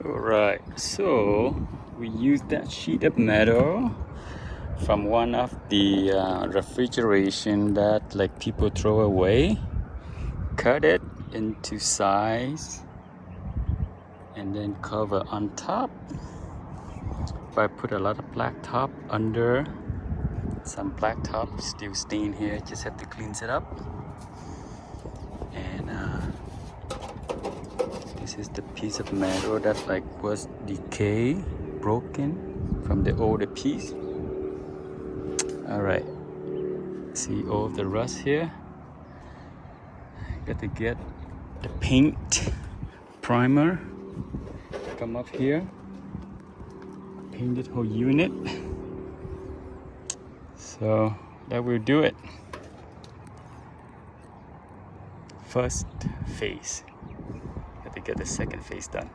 Alright, so we used that sheet of metal from one of the refrigeration that like people throw away, cut it into size and then cover on top. I put a lot of black top under, some black top still stain here, just have to clean it up. And this is the piece of metal that like was decayed, broken from the older piece. Alright, see all of the rust here. Got to get the paint primer, come up here, paint the whole unit. So that will do it. First phase. Got to get the second phase done.